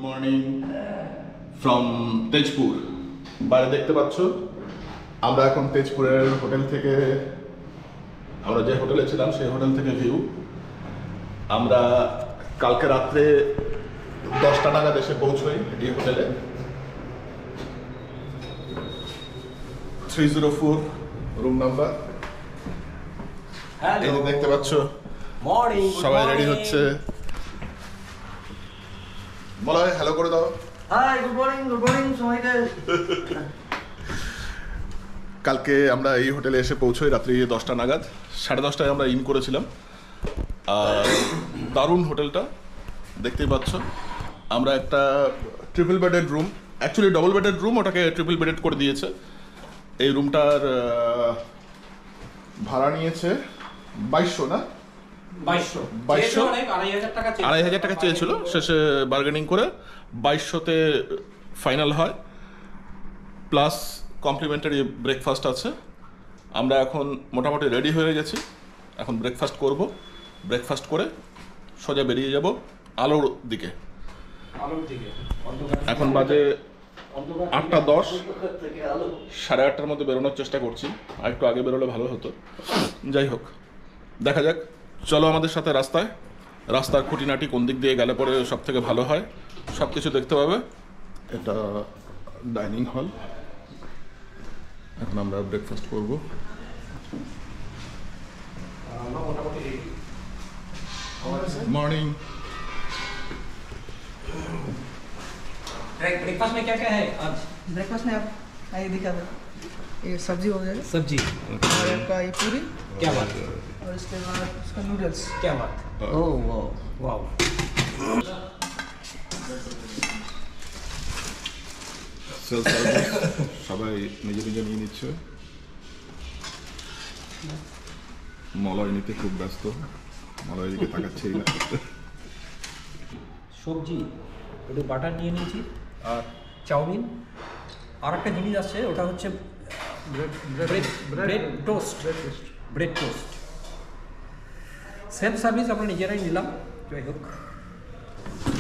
Morning from Tezpur. বাইরে দেখতে পাচ্ছ আমরা এখন তেজপুরের হোটেল থেকে, আমরা যে হোটেলে ছিলাম সেই হোটেল থেকে ভিউ। আমরা কালকে রাত্রে 10টা নাগাদ এসে পৌঁছই এই হোটেলে। 304 রুম নাম্বার। এই যে দেখতে পাচ্ছ মর্নিং, সবাই রেডি হচ্ছে। বলো হ্যালো করে দাও। হাই, গুড মর্নিং সবাইকে। কালকে আমরা এই হোটেলে এসে পৌঁছই রাত্রি 10টা নাগাদ। 10:30টায় আমরা ইন করেছিলাম। আর দারুণ হোটেলটা দেখতেই পাচ্ছ। আমরা একটা triple bedded room, actually double bedded room, ওটাকে ট্রিপল বেডেড করে দিয়েছে। এই রুমটার ভাড়া নিয়েছে 2200 না? 2,500 টাকা চেয়েছিল, শেষে বার্গেনিং করে 2200-তে ফাইনাল হয়। প্লাস কমপ্লিমেন্টারি ব্রেকফাস্ট আছে। আমরা এখন মোটামুটি রেডি হয়ে গেছি, এখন ব্রেকফাস্ট করব। ব্রেকফাস্ট করে সোজা বেরিয়ে যাব আলোর দিকে। এখন বাজে 8:10, 8:30টার মধ্যে বেরোনোর চেষ্টা করছি। আর একটু আগে বেরোলে ভালো হতো। যাই হোক, দেখা যাক। চলো আমাদের সাথে রাস্তার খুঁটিনাটি কোন দিক দিয়ে গেলে পরে সব থেকে ভালো হয়, সব কিছু দেখতে পাবে। এটা ডাইনিং হল। এখন আমরা ব্রেকফাস্ট করব। मॉर्निंग। ब्रेकफास्ट में क्या क्या है आज? ब्रेकफास्ट में आप आइए दिखा दो। ये सब्जी हो जाएगा, सब्जी। और आपका ये पूरी, क्या बात है, और इसके बाद उसका नूडल्स। क्या बात है। Oh wow wow. Self service, সবাই নিজে নিজে নিয়ে নিচ্ছে। মলয় নিতে খুব ব্যস্ত, মলয় দিকে তাকাচ্ছেই না। সবজি, একটু বাটার নিয়ে নিয়েছি, আর চাউমিন, আর একটা জিনিস আছে, ওটা হচ্ছে ব্রেড টোস্ট। সেলফ সার্ভিস আমরা নিজেরাই নিলাম। যাই হোক,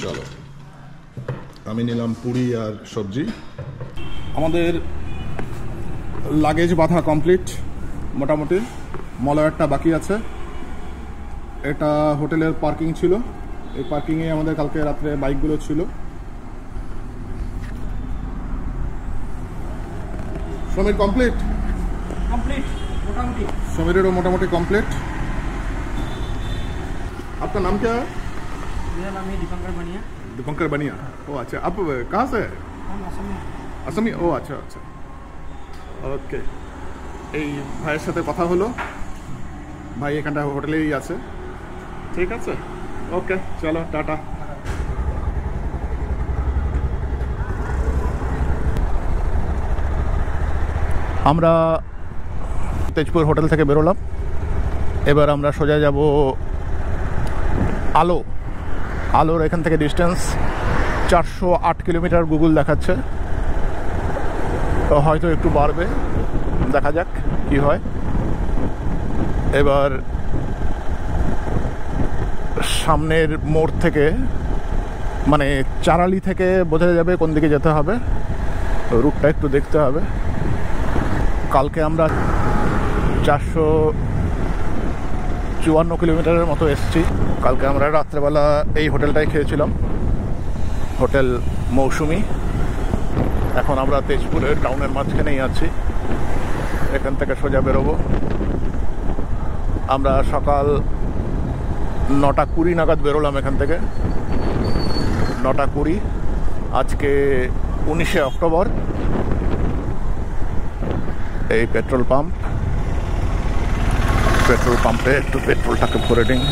চলো, আমি নিলাম পুরি আর সবজি। আমাদের লাগেজ বাঁধা কমপ্লিট মোটামুটি। মলয়ারটা বাকি আছে। এটা হোটেলের পার্কিং ছিল, এই পার্কিংয়ে আমাদের কালকে রাত্রে বাইকগুলো ছিল। সমীর কমপ্লিট মোটামুটি। समीरेरो मोटामोटी कंप्लीट। आपका नाम क्या है? मेरा नाम है दीपंकर बनिया। ओ अच्छा, आप कहाँ से? हम असमी। ओ अच्छा अच्छा, ওকে। এই ভাইয়ের সাথে কথা হলো, ভাই এখানটা হোটেলেই আছে। ঠিক আছে, ওকে, চলো টাটা। আমরা তেজপুর হোটেল থেকে বেরোলাম। এবার আমরা সোজা যাব আলোর। এখান থেকে ডিস্টেন্স 408 কিলোমিটার গুগল দেখাচ্ছে, তো হয়তো একটু বাড়বে, দেখা যাক কি হয়। এবার সামনের মোড় থেকে, মানে চারালি থেকে বোঝা যাবে কোন দিকে যেতে হবে। রুটটা একটু দেখতে হবে। কালকে আমরা 454 কিলোমিটারের মতো এসেছি। কালকে আমরা রাত্রেবেলা এই হোটেলটাই খেয়েছিলাম, হোটেল মৌসুমি। এখন আমরা তেজপুরের টাউনের মাঝখানেই আছি। এখান থেকে সোজা বেরোবো। আমরা সকাল 9:20 নাগাদ বেরোলাম এখান থেকে। 9:20। আজকে 19শে অক্টোবর। এই পেট্রোল পাম্পে একটু পেট্রোলটাকে ভরে দিন।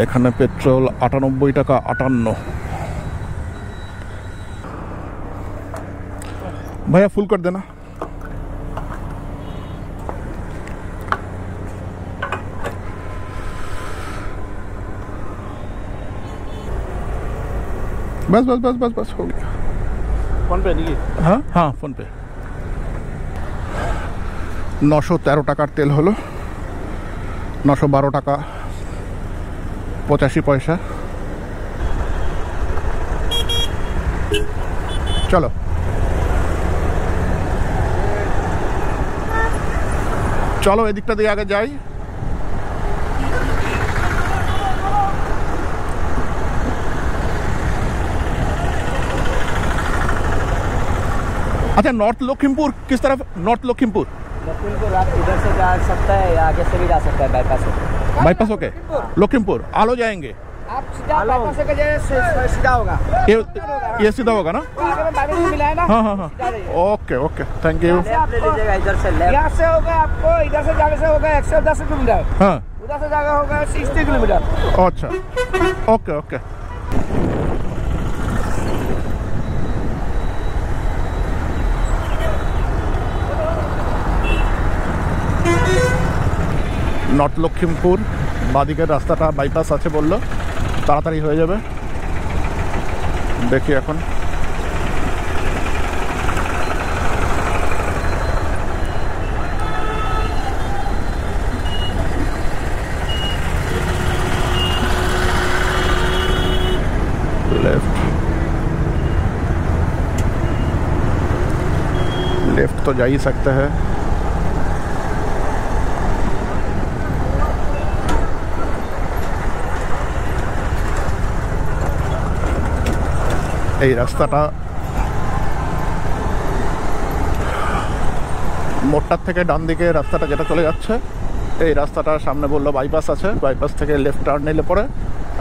এখানে পেট্রোল 98 টাকা 58। भैया फुल कर देना। बस बस बस बस बस हो गया। फोन पे देखिए। हाँ हाँ फोन पे 913 টাকার তেল হলো 912 টাকা 85 পয়সা। চলো চলো এদিকটা দিয়ে আগে যাই। अच्छा नॉर्थ लखीमपुर किस तरफ? नॉर्थ लखीमपुर लखीमपुर आप इधर से जा सकता है या आगे से भी जा सकता है बाईपास से। बाईपास होके लखीमपुर आलो जाएंगे। आप सीधा बाईपास से सीधा होगा। ये सीधा होगा ना? आगे में बाईपास मिला है ना। हाँ हाँ हाँ ओके ओके थैंक यू। आप ले लीजिएगा इधर से लेफ्ट। यहाँ से होगा आपको इधर से जाने से होगा 110 किलोमीटर। हाँ उधर से जाएगा होगा 60 किलोमीटर। अच्छा ओके ओके। নর্থ লক্ষিমপুর বাদিকের রাস্তাটা বাইপাস আছে বললো, তাড়াতাড়ি হয়ে যাবে। দেখি এখন लेफ्ट तो जा ही सकते हैं। এই রাস্তাটা মোটটার থেকে ডান দিকে রাস্তাটা যেটা চলে যাচ্ছে, এই রাস্তাটার সামনে বললো বাইপাস আছে, বাইপাস থেকে লেফট টার্ন নিলে পরে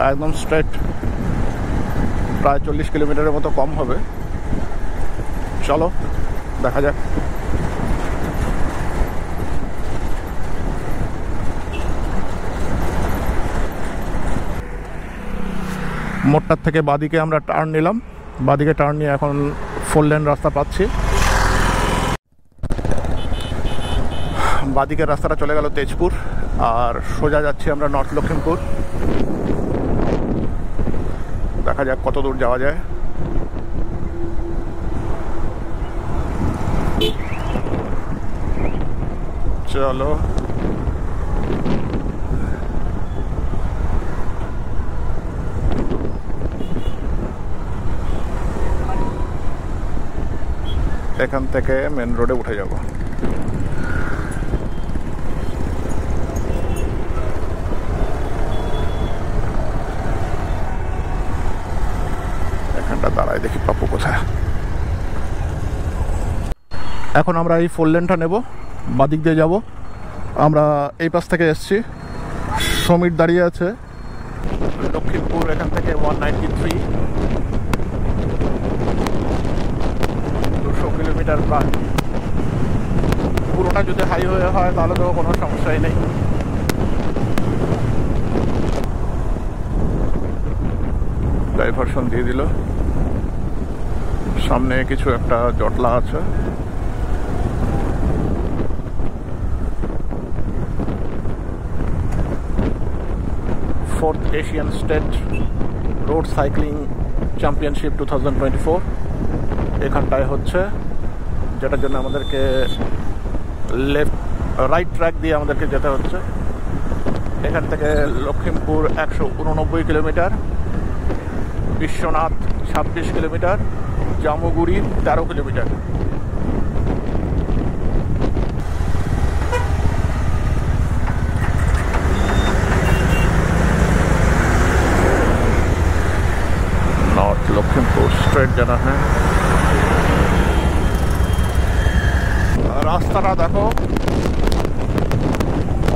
একদম স্ট্রেট প্রায় 40 কিলোমিটারের মতো কম হবে। চলো দেখা যাক। মোটটার থেকে বাদিকে আমরা টার্ন নিলাম, বাদিকে টার্ন নিয়ে এখন 4 লেন রাস্তা পাচ্ছি। বাদিকের রাস্তাটা চলে গেল তেজপুর, আর সোজা যাচ্ছি আমরা নর্থ লক্ষিমপুর। দেখা যাক কত দূর যাওয়া যায়। চলো এখান থেকে মেন রোডে উঠে যাব। এখানটা দাঁড়ায় দেখি পাপু কোথায়। এখন আমরা এই 4 লেনটা নেব, বাদিক দিয়ে যাব। আমরা এই পাশ থেকে এসছি, সমীর দাঁড়িয়ে আছে। লক্ষিমপুর এখান থেকে 193 200 কিলোমিটার প্রায়। পুরোটা যদি হাইওয়ে হয় তাহলে তো কোনো সমস্যাই নেই। ডাইভারশন দিয়ে দিল, সামনে কিছু একটা জটলা আছে। Fourth Asian state road cycling championship 2024 এখানটায় হচ্ছে, যেটার জন্য আমাদেরকে লেফট রাইট ট্র্যাক দিয়ে আমাদেরকে যেতে হচ্ছে। এখান থেকে Lakhimpur 189 kilometre, Biswanath 26 kilometre, Jamuguri 13 kilometre. North Lakhimpur straight जाना है। রাস্তাটা দেখো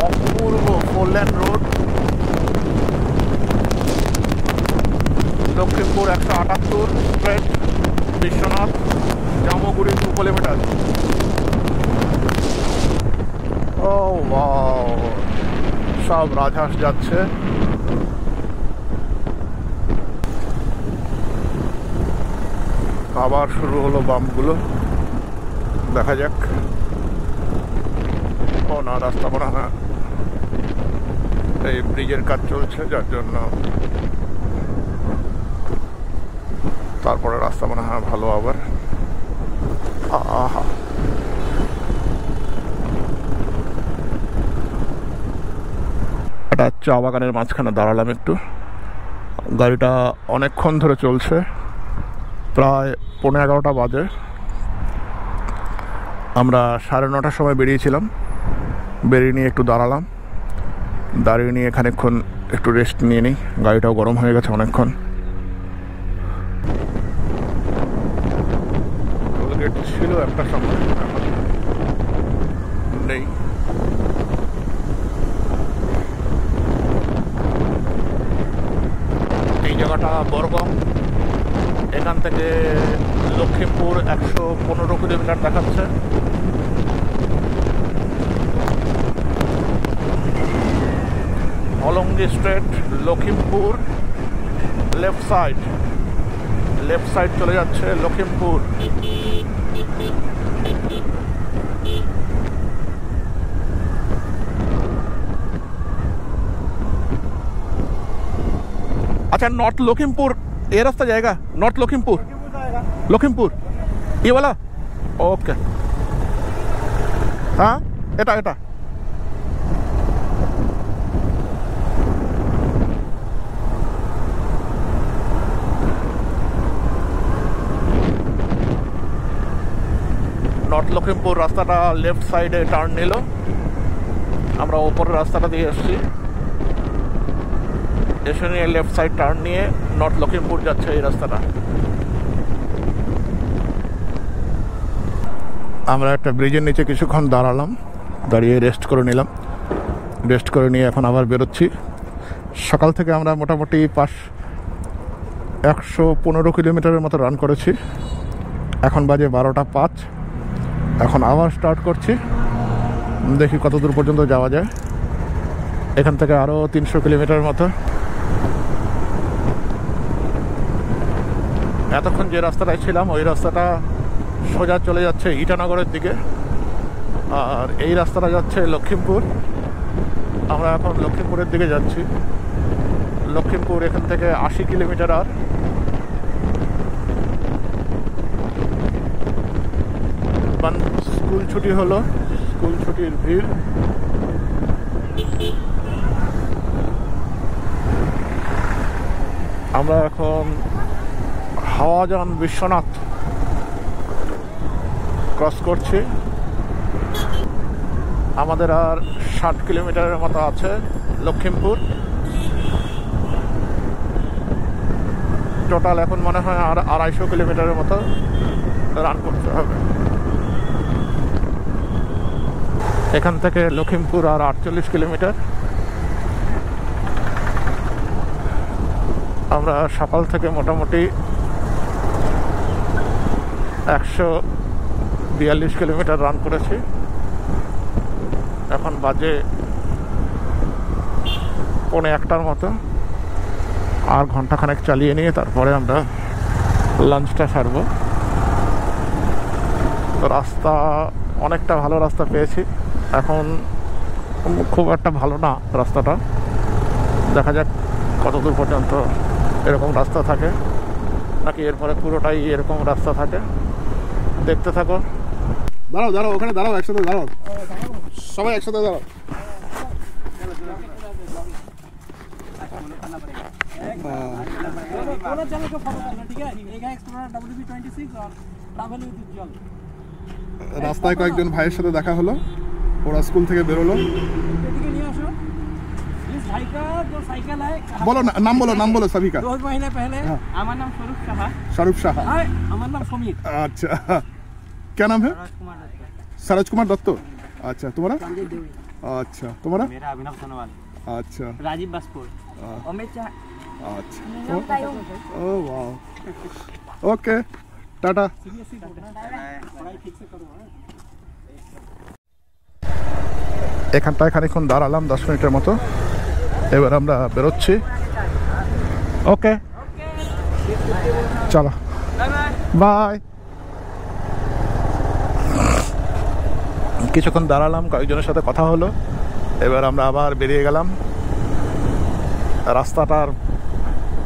অপূর্ব, 4 lane road. Lakhimpur 178 straight, Biswanath Jamuguri 2 kilometre. ও ওয়াও, সব রাজহাঁস যাচ্ছে। আবার শুরু হলো বাম্পগুলো, দেখা যাক। ও না, রাস্তা করা না, এই ব্রিজের কাজ চলছে যার জন্য তারপরে রাস্তা মনে হয় ভালো আবার। আহা, এটা চা বাগানের মাঝখানে দাঁড়ালাম একটু। গাড়িটা অনেকক্ষণ ধরে চলছে, প্রায় 11:15 বাজে। আমরা 9:30 সময় বেরিয়েছিলাম, বেরিয়ে নিয়ে একটু দাঁড়ালাম, দাঁড়িয়ে নিয়ে খানিকক্ষণ একটু রেস্ট নিয়ে নিই। গাড়িটাও গরম হয়ে গেছে অনেকক্ষণ। টোলগেট ছিল একটা সময়, নেই। এই জায়গাটা বরগম, এখান থেকে লক্ষ্মীপুর 115 কিলোমিটার দেখাচ্ছে। অলঙ্গি স্ট্রেট, লক্ষ্মীমপুর, লেফট সাইড চলে যাচ্ছে লক্ষ্মীমপুর। अच्छा, नॉर्थ लखीमपुर ये रास्ता जाएगा? नॉर्थ लखीमपुर ये वाला? ओके, हाँ এটা এটা নর্থ লখিমপুর রাস্তাটা লেফট সাইডে টার্ন নিল। আমরা ওপরের রাস্তাটা দিয়ে এসেছি, এসে নিয়ে লেফট সাইড টার্ন নিয়ে নর্থ লখিমপুর যাচ্ছে এই রাস্তাটা। আমরা একটা ব্রিজের নিচে কিছুক্ষণ দাঁড়ালাম, দাঁড়িয়ে রেস্ট করে নিলাম। রেস্ট করে নিয়ে এখন আবার বেরোচ্ছি। সকাল থেকে আমরা মোটামুটি 115 কিলোমিটারের মতো রান করেছি। এখন বাজে 12:05। এখন আবার স্টার্ট করছি, দেখি কত দূর পর্যন্ত যাওয়া যায়। এখান থেকে আরও 300 কিলোমিটার মতো। এতক্ষণ যে রাস্তাটায় ছিলাম ওই রাস্তাটা সোজা চলে যাচ্ছে ইটানগরের দিকে, আর এই রাস্তাটা যাচ্ছে লক্ষ্মীমপুর। আমরা এখন লক্ষ্মীমপুরের দিকে যাচ্ছি। লক্ষ্মীমপুর এখান থেকে 80 কিলোমিটার। আর স্কুল ছুটি হলো, স্কুল ছুটির ভিড়। আমরা এখন হাওয়াজান বিশ্বনাথ ক্রস করছি। আমাদের আর 60 কিলোমিটারের মতো আছে লক্ষ্মীমপুর। টোটাল এখন মনে হয় আর 250 কিলোমিটারের মতো রান করতে হবে। এখান থেকে লক্ষ্মীমপুর আর 48 কিলোমিটার। আমরা সকাল থেকে মোটামুটি 142 কিলোমিটার রান করেছি। এখন বাজে 1:45 মতো। আর ঘন্টাখানেক চালিয়ে নিয়ে তারপরে আমরা লাঞ্চটা সারব। রাস্তা অনেকটা ভালো রাস্তা পেয়েছি, এখন খুব একটা ভালো না রাস্তাটা। দেখা যাক কত দূর পর্যন্ত এরকম রাস্তা থাকে, নাকি এরপরে পুরোটাই এরকম রাস্তা থাকে। দেখতে থাকো। দাঁড়াও দাঁড়াও, ওখানে দাঁড়াও, একসাথে দাঁড়াও, সবাই একসাথে দাঁড়াও। রাস্তায় কয়েকজন ভাইয়ের সাথে দেখা হলো, ওরা স্কুল থেকে বেরোলো। बोलो नाम बोलो, नाम बोलो सभी का। 2 महीने पहले हमारा नाम शाहरुख शाह। हमारा नाम समीर। अच्छा, क्या नाम है? सरोज कुमार दत्तो। अच्छा, तुम्हारा? अच्छा, तुम्हारा? मेरा अभिनव सोनोवाल। अच्छा, राजीव बसपुर। अमित झा। अच्छा, ओ वाह, ओके, टाटा। এখানটায় খানিকক্ষণ দাঁড়ালাম, 10 মিনিটের মতো। এবার আমরা বেরোচ্ছি। ওকে, চলো, বাই। কিছুক্ষণ দাঁড়ালাম, কয়েকজনের সাথে কথা হলো। এবার আমরা আবার বেরিয়ে গেলাম। রাস্তাটার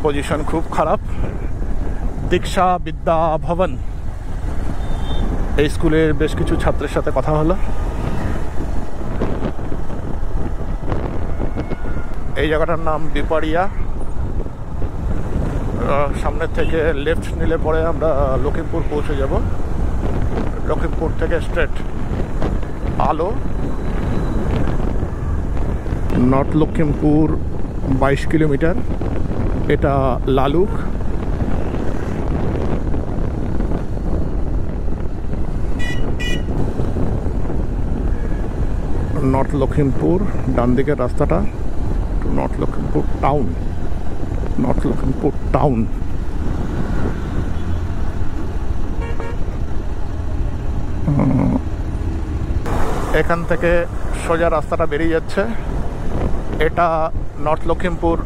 পজিশন খুব খারাপ, দীক্ষা বিদ্যা ভবন, এই স্কুলের বেশ কিছু ছাত্রের সাথে কথা হলো। এই জায়গাটার নাম বিপাড়িয়া। সামনের থেকে লেফট নিলে পরে আমরা লখিমপুর পৌঁছে যাব। লখিমপুর থেকে স্ট্রেট আলো। North Lakhimpur 22 kilometre. এটা লালুক। নর্থ লখিমপুর ডান দিকের রাস্তাটা, north Lakhimpur town. North Lakhimpur town. এখান থেকে সোজা রাস্তাটা বেরিয়ে যাচ্ছে। এটা নর্থ লখিমপুর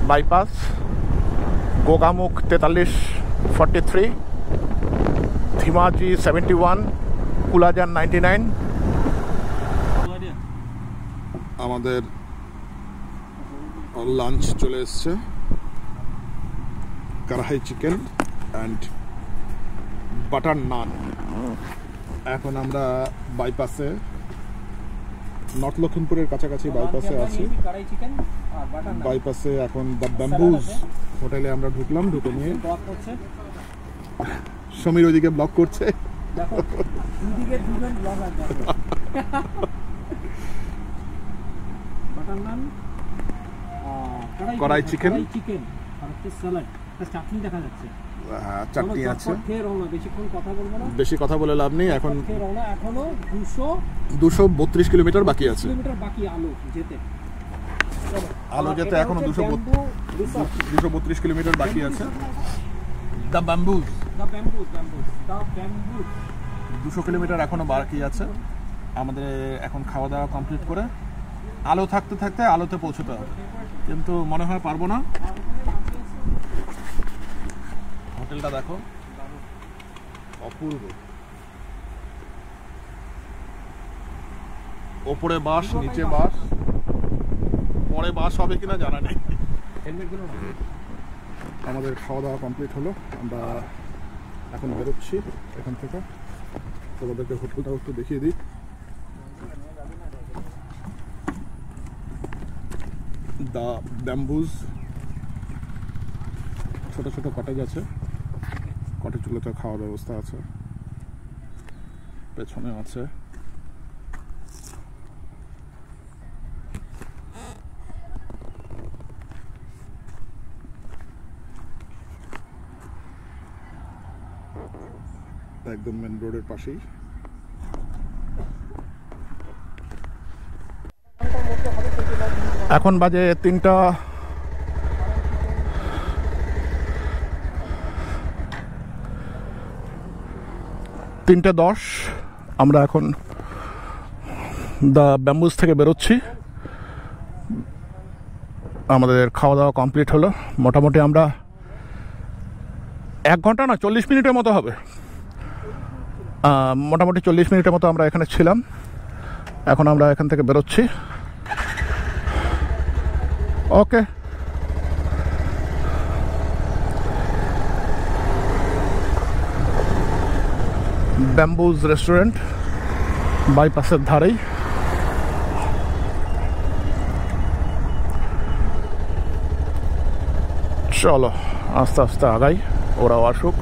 বাইপাস। গোগামুখ 4343, ধিমাজি 71, কুলাজান 99। আমাদের লাঞ্চ চলে এসছে, কড়াই চিকেন অ্যান্ড বাটার নান। এখন আমরা বাইপাসে, নর্থ লখিমপুরের কাছাকাছি বাইপাসে আছি। বাইপাসে এখন দ্য ব্যাম্বুজ হোটেলে আমরা ঢুকলাম। ঢুকে নিয়ে সমীর ওইদিকে ব্লক করছে। কড়াই চিকেন আর হচ্ছে স্যালাড, চাটনি দেখা যাচ্ছে। চাটনি আছে। বেশি কথা বলে লাভ নেই। এখন এখনো 232 কিলোমিটার বাকি আছে। আলো যেতে এখনো 232 কিলোমিটার বাকি আছে। দ্য ব্যাম্বুজ 200 কিলোমিটার এখনো বাকি আছে। আমাদের এখন খাওয়া দাওয়া কমপ্লিট করে আলো থাকতে থাকতে আলোতে পৌঁছতে হবে, কিন্তু মনে হয় পারবো না। হোটেলটা দেখো, অপূর্ব। ওপরে বাস, নিচে বাস, পরে বাস হবে কিনা জানা নেই। আমাদের খাওয়া দাওয়া কমপ্লিট হলো। আমরা এখন বেরোচ্ছি এখান থেকে। তোমাদেরকে হোটেলটা একটু দেখিয়ে দিই। দ্য ব্যাম্বুজ। ছোট ছোট কটেজ আছে, কটেজগুলোতে খাওয়ার ব্যবস্থা আছে। পেছনে আছে একদম মেন রোডের পাশেই। এখন বাজে 3:10। আমরা এখন দ্য ব্যাম্বুজ থেকে বেরোচ্ছি। আমাদের খাওয়া দাওয়া কমপ্লিট হলো। মোটামুটি আমরা 1 ঘন্টা না 40 মিনিটের মতো হবে। মোটামুটি 40 মিনিটের মতো আমরা এখানে ছিলাম। এখন আমরা এখান থেকে বেরোচ্ছি। ওকে, ব্যাম্বুজ রেস্টুরেন্ট বাইপাসের ধারেই। চলো আস্তে আস্তে আগাই, ওরাও আসুক।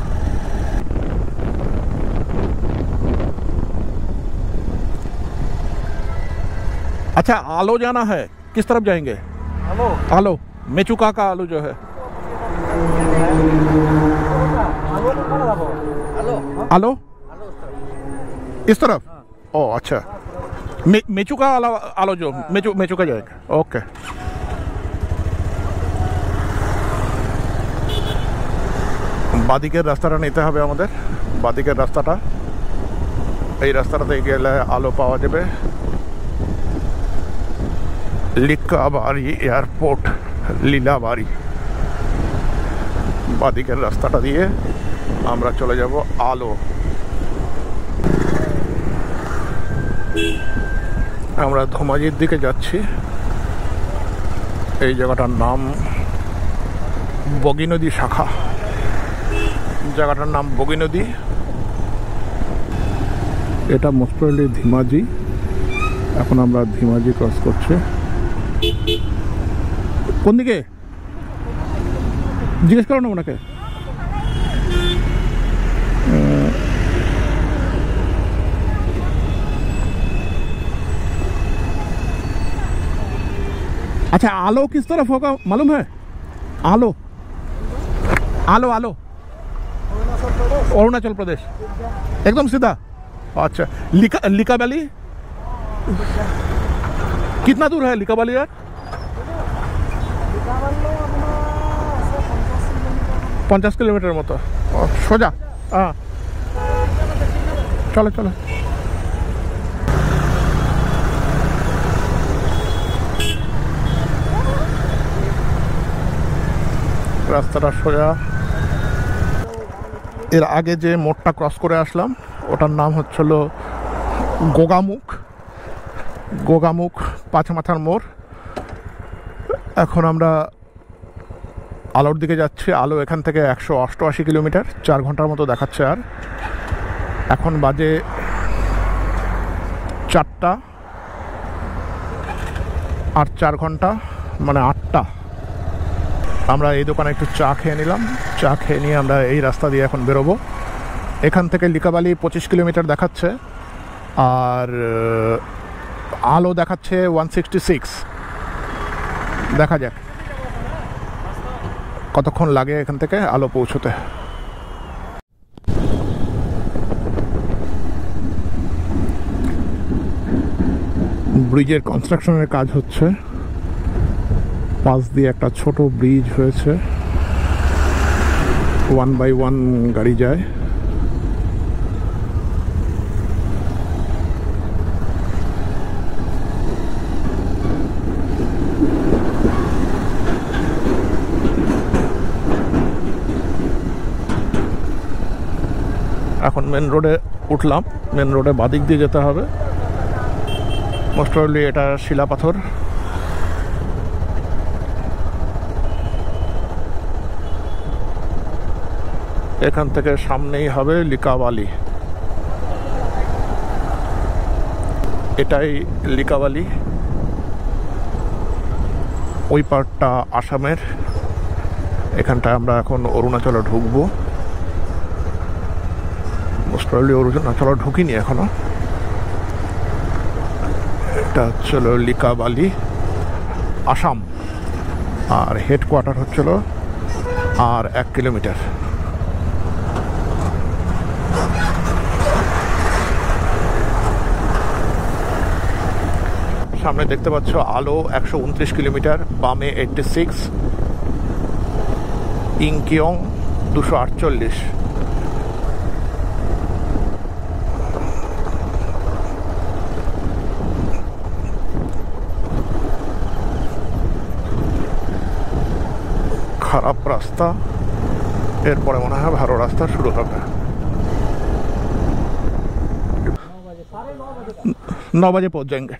अच्छा, आलो जाना है, किस तरफ जाएंगे? आलो, आलो मेचुका का आलू जो है। आलो इस तरफ। ओ अच्छा, मेचुका आलो जो मेचुका जाएगा। ओके, বাদিকের রাস্তাটা নিতে হবে আমাদের। বাদিকের রাস্তাটা, এই রাস্তাটাতে গেলে আলো পাওয়া যাবে। লিকাবাড়ি এয়ারপোর্ট, লীলাবাড়ি। বাদিকের রাস্তাটা দিয়ে আমরা চলে যাব আলো। আমরা ধোমাজির দিকে যাচ্ছি। এই জায়গাটার নাম বগী নদী শাখা। জায়গাটার নাম বগি নদী। এটা মোস্ট প্রবাবলি ধিমাজি। এখন আমরা ধিমাজি ক্রস করছি। কোন দিকে জিজ্ঞেস করো না ওনাকে। अच्छा, आलो किस तरफ होगा मालूम है? आलो आलो आलो अरुणाचल प्रदेश एकदम सीधा। अच्छा, लिका वैली कितना दूर है? लिका वैली यार 50 किलोमीटर मत सोजा। हाँ चलो चलो। রাস্তাটা সোজা। এর আগে যে মোড়টা ক্রস করে আসলাম ওটার নাম হচ্ছিল গোগামুখ পাঁচমাথার মোড়। এখন আমরা আলোর দিকে যাচ্ছি। আলো এখান থেকে 188 কিলোমিটার, 4 ঘন্টার মতো দেখাচ্ছে। আর এখন বাজে 4টা, আর 4 ঘন্টা মানে 8টা। আমরা এই দোকানে একটু চা খেয়ে নিলাম। চা খেয়ে নিয়ে আমরা এই রাস্তা দিয়ে এখন বেরোবো। এখান থেকে লিকাবালি 25 কিলোমিটার দেখাচ্ছে, আর আলো দেখাচ্ছে 166। দেখা যাক কতক্ষণ লাগে এখান থেকে আলো পৌঁছতে। ব্রিজের কনস্ট্রাকশনের কাজ হচ্ছে। পাশ দিয়ে একটা ছোট ব্রিজ হয়েছে, 1 বাই 1 গাড়ি যায়। এখন মেন রোডে উঠলাম। মেন রোডে বাদিক দিয়ে যেতে হবে। মোস্ট প্রবাবলি এটা শিলাপাথর। এখান থেকে সামনেই হবে লিকাবালি। এটাই লিকাবালি। ওই পার্টটা আসামের। এখানটায় আমরা এখন অরুণাচলে ঢুকবো। মোস্ট প্রবাবলি অরুণাচলে ঢুকিনি এখনো। এটা হচ্ছিল লিকাবালি, আসাম। আর হেডকোয়ার্টার হচ্ছিল আর 1 কিলোমিটার। সামনে দেখতে পাচ্ছ আলো 129 কিলোমিটার, বামে 86, ইংকিয়ং 248। খারাপ রাস্তা, এরপরে মনে হয় ভালো রাস্তা শুরু হবে। 9 बजे पहुंच जाएंगे।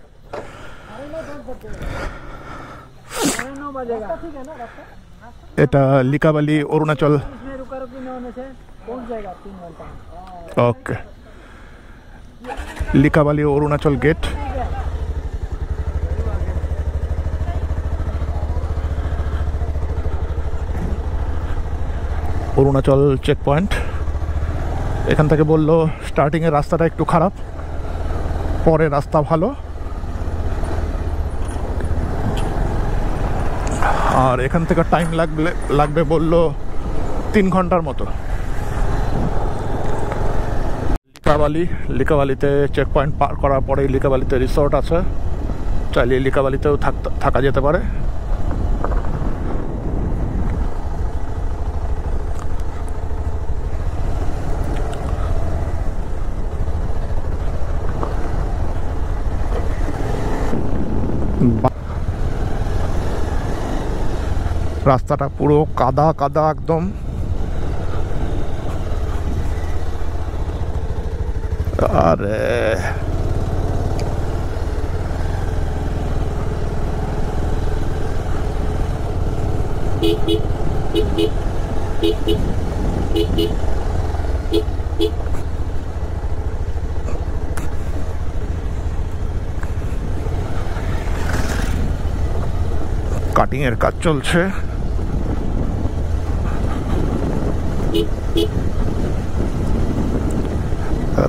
এটা Likabali Arunachal. Okay, Likabali Arunachal gate. Arunachal check point. এখান থেকে বললো স্টার্টিংয়ের রাস্তাটা একটু খারাপ, পরে রাস্তা ভালো। আর এখান থেকে টাইম লাগবে বললো 3 ঘন্টার মতো। লিকাবালিতে চেক পয়েন্ট পার করার পরে লিকাবালিতে রিসোর্ট আছে, চাইলে লিকাবালিতেও থাকা যেতে পারে। রাস্তাটা পুরো কাদা কাদা একদম। আরে কাটিং এর কাজ চলছে।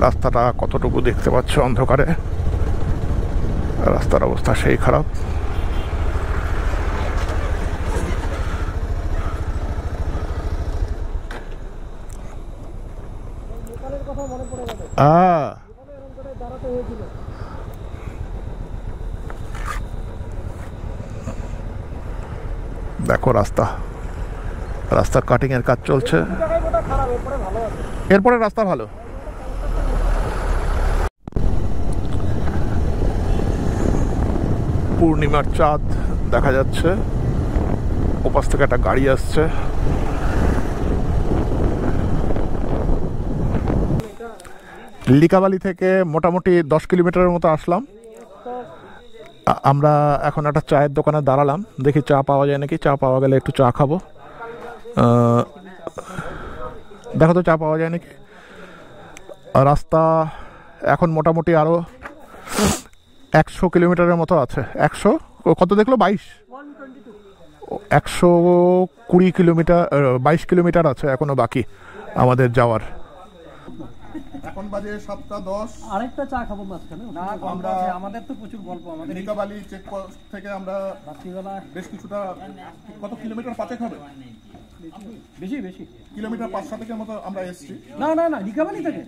রাস্তাটা কতটুকু দেখতে পাচ্ছ অন্ধকারে, রাস্তার অবস্থা সেই খারাপ। দেখো রাস্তার কাটিং এর কাজ চলছে, এরপরে রাস্তা ভালো। পূর্ণিমার চাঁদ দেখা যাচ্ছে, ওপাশ থেকে একটা গাড়ি আসছে। লিকাবালি থেকে মোটামুটি 10 কিলোমিটারের মতো আসলাম। আমরা এখন একটা চায়ের দোকানে দাঁড়ালাম, দেখি চা পাওয়া যায় নাকি। চা পাওয়া গেলে একটু চা খাবো। দেখো তো চা পাওয়া যায় নাকি। রাস্তা এখন মোটামুটি আরো 100 কিলোমিটারের মতো আছে। 100 কত দেখলো 22, 120 কিলোমিটার, 22 কিলোমিটার আছে এখনো বাকি আমাদের যাওয়ার। এখন বাজে 7:10। আরেকটা চা খাবো মাঝখানে। না আমরা আমাদের তো প্রচুর গল্প। আমাদের লিকাবালি চেকপোস্ট থেকে আমরা রাত্রিবেলা বেশ কিছুটা, কত কিলোমিটার 5 হবে, বেশি বেশি কিলোমিটার 5-7 এর মতো আমরা এসেছি। না না না, লিকাবালি থেকে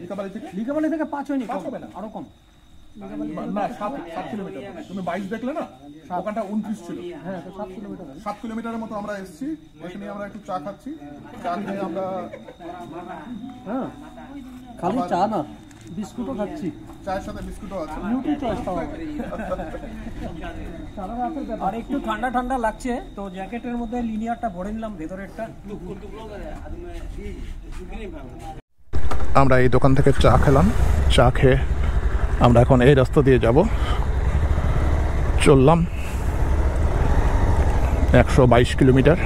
লিকাবালি থেকে 5 হয়নি, 5 হবে না, আরো কম। না 7 কিলোমিটার। তুমি 22 দেখলে না, ওখানটা 29 ছিল। হ্যাঁ, তো 7 কিলোমিটার। 7 কিলোমিটারের মতো আমরা এসেছি। এখানে আমরা একটু চা খাচ্ছি। চা খেয়ে আমরা, হ্যাঁ, খালি চা না, বিস্কুটও খাচ্ছি। চায়ের সাথে বিস্কুটও আছে। বিউটি চয়েস পাওয়া যায়। আর একটু ঠান্ডা ঠান্ডা লাগছে, তো জ্যাকেটের মধ্যে লিনিয়ারটা ভরে নিলাম, ভেতরেরটা। আমরা এই দোকান থেকে চা খেলাম। চা খেয়ে আমরা এখন এই রাস্তা দিয়ে যাব। চললাম 122 কিলোমিটার,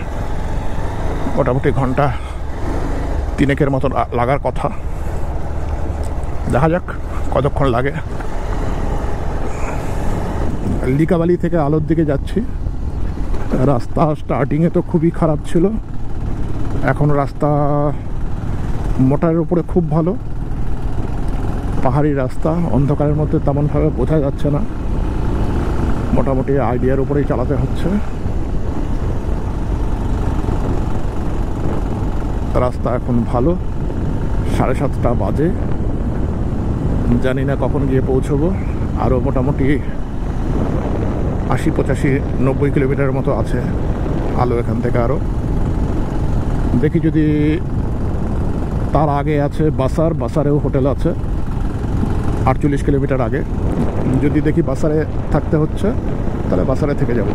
মোটামুটি ঘন্টা 3 মতো লাগার কথা। দেখা যাক কতক্ষণ লাগে। লিকাবালি থেকে আলোর দিকে যাচ্ছি। রাস্তা স্টার্টিংয়ে তো খুবই খারাপ ছিল, এখন রাস্তা মোটারের উপরে খুব ভালো। পাহাড়ি রাস্তা, অন্ধকারের মধ্যে তেমনভাবে বোঝা যাচ্ছে না, মোটামুটি আইডিয়ার উপরেই চালাতে হচ্ছে। রাস্তা এখন ভালো। 7:30 বাজে, জানি না কখন গিয়ে পৌঁছবো। আরও মোটামুটি 80-85-90 কিলোমিটারের মতো আছে আলো এখান থেকে। আরও দেখি যদি তার আগে আছে বাসারেও হোটেল আছে 48 কিলোমিটার আগে। যদি দেখি বাসারে থাকতে হচ্ছে, তাহলে বাসারে থেকে যাব।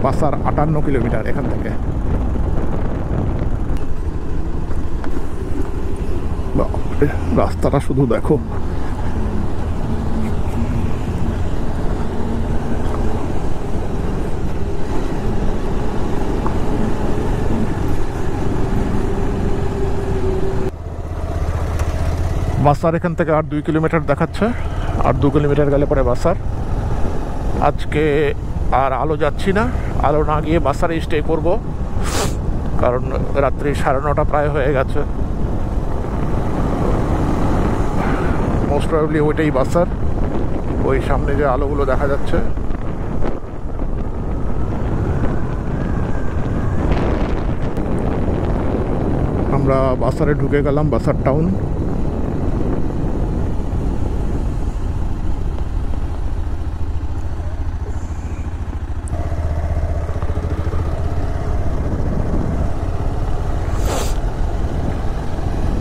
বাসার 58 কিলোমিটার এখান থেকে। রাস্তাটা শুধু দেখো, বাসার এখান থেকে আর 2 কিলোমিটার দেখাচ্ছে, আর 2 কিলোমিটার গেলে পরে বাসার। আজকে আর আলো যাচ্ছি না, আলো না গিয়ে বাসারে স্টে করব, কারণ রাত্রি 9:30 প্রায় হয়ে গেছে। মোস্ট প্রবাবলি ওইটাই বাসার, ওই সামনে যে আলোগুলো দেখা যাচ্ছে। আমরা বাসারে ঢুকে গেলাম, বাসার টাউন।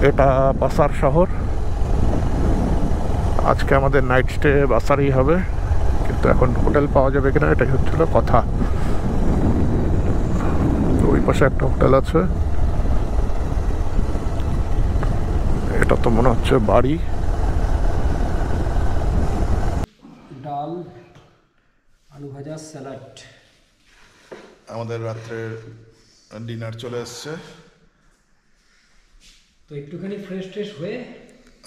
এটা বাসার শহর। আজকে আমাদের নাইট স্টে বাসারই হবে, কিন্তু এখন হোটেল পাওয়া যাবে কিনা এটাই হচ্ছিল কথা। ওই পাশে একটা হোটেল আছে, এটা তো মনে হচ্ছে বাড়ি। ডাল, আলু ভাজা, স্যালাড। আমাদের রাত্রের ডিনার চলে এসছে, তো একটুখানি ফ্রেশ ট্রেশ হয়ে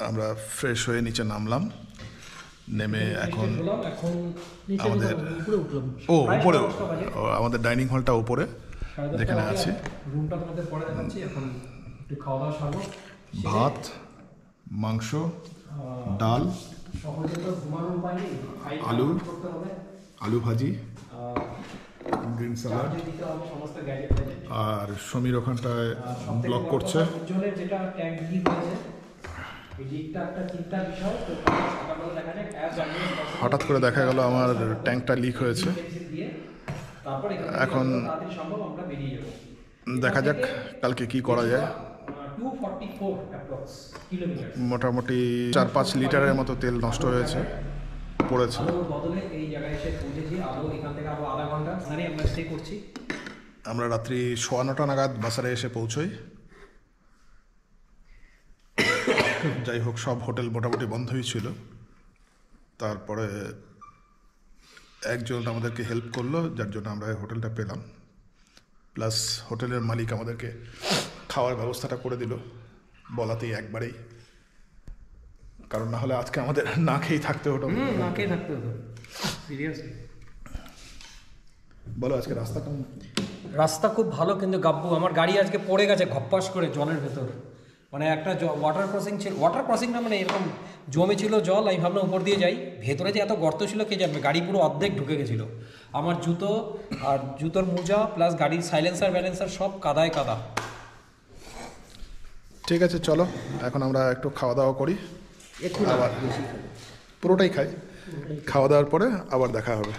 আমরা ফ্রেশ হয়ে নিচে নামলাম, নেমে এখন এখন নিচে আমাদের উপরে উঠলাম। ও প্রায় উপরে 10টা বাজে। আমাদের ডাইনিং হলটা উপরে, 10:30 যেখানে বাজে। আছি। রুমটা তোমাদের পরে দেখাচ্ছি, এখন একটু খাওয়া দাওয়া সারবো। ভাত, মাংস, ডাল, সকলকে তো ঘুমানোর উপায় নেই, আলু, করতে হবে, আলু ভাজি, গ্রিন স্যালাড, চার্জে দিতে হবে সমস্ত গ্যাজেট। আর সমীর ওখানটায় ব্লগ করছে। উজ্জ্বলের যেটা ট্যাঙ্ক লিক হয়েছে, এই লিকটা একটা চিন্তার বিষয়। তো সকালবেলা দেখা যাক, অ্যাজ জার্নালিস্ট হঠাৎ করে দেখা গেল আমার ট্যাঙ্কটা লিক হয়েছে। দিয়ে তারপর এখন তাড়াতাড়ি সম্ভব আমরা বেরিয়ে যাবো। দেখা যাক কালকে কি করা যায়। 244 অ্যাপ্রক্স কিলোমিটার। মোটামুটি 4-5 লিটারের মতো তেল নষ্ট হয়েছে, পড়েছে। আলোর বদলে এই জায়গায় এসে পৌঁছেছি। আলো এখান থেকে আরো আধা ঘন্টা ওখানে আমরা স্টে করছি। আমরা রাত্রি 9:15 নাগাদ বাসারে এসে পৌঁছই। যাই হোক, সব হোটেল মোটামুটি বন্ধই ছিল। তারপরে একজন আমাদেরকে হেল্প করলো, যার জন্য আমরা হোটেলটা পেলাম। প্লাস হোটেলের মালিক আমাদেরকে খাওয়ার ব্যবস্থাটা করে দিল বলাতেই একবারেই, কারণ না হলে আজকে আমাদের না খেয়েই থাকতে হতো। না খেয়ে থাকতে হতো সিরিয়াসলি। বলো আজকে রাস্তা কেমন? রাস্তা খুব ভালো, কিন্তু গাব্বু আমার গাড়ি আজকে পড়ে গেছে খপ্পাস করে জলের ভেতর। মানে একটা ওয়াটার ক্রসিং ছিল, ওয়াটার ক্রসিং না, মানে এরকম জমে ছিল জল। আমি ভাবলাম উপর দিয়ে যাই, ভেতরে যে এত গর্ত ছিল কে জানবে। গাড়ি পুরো অর্ধেক ঢুকে গেছিলো। আমার জুতো আর জুতোর মোজা প্লাস গাড়ির সাইলেন্সার ব্যালেন্সার সব কাদায় কাদা। ঠিক আছে, চলো এখন আমরা একটু খাওয়া দাওয়া করি, আবার পুরোটাই খাই। খাওয়া দাওয়ার পরে আবার দেখা হবে।